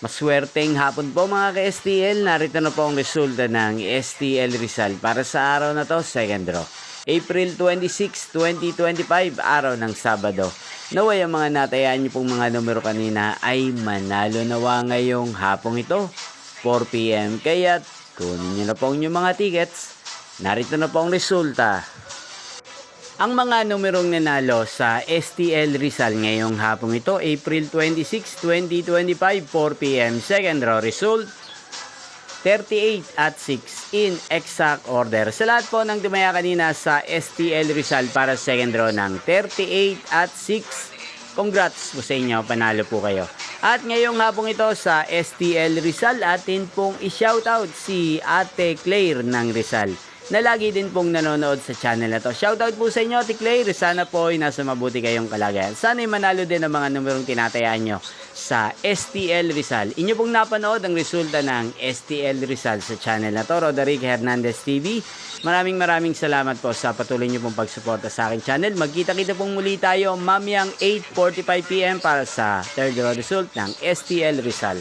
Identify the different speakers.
Speaker 1: Maswerteng hapon po mga ka-STL. Narito na po ang resulta ng STL Rizal para sa araw na to, second draw. April 26, 2025, araw ng Sabado. Naway ang mga natayaan niyo pong mga numero kanina ay manalo nawa ngayong hapong ito, 4 PM. Kaya't kunin niyo na po ang inyong mga tickets. Narito na po ang resulta. Ang mga numerong nanalo sa STL Rizal ngayong hapong ito, April 26, 2025, 4 PM. Second draw result, 38 at 6 in exact order. Sa lahat po ng tumaya kanina sa STL Rizal para second draw ng 38 at 6, congrats po sa inyo, panalo po kayo. At ngayong hapong ito sa STL Rizal, atin pong i-shoutout si Ate Claire ng Rizal, na lagi din pong nanonood sa channel na to. Shoutout po sa inyo, Ate Claire. Sana po ay nasa mabuti kayong kalagayan. Sana ay manalo din ang mga numerong tinatayaan nyo sa STL Rizal. Inyo pong napanood ang resulta ng STL Rizal sa channel na to, Roderick Hernandez TV. Maraming salamat po sa patuloy nyo pong pagsuporta sa aking channel. Magkita-kita pong muli tayo mamayang 8:45 PM para sa third draw result ng STL Rizal.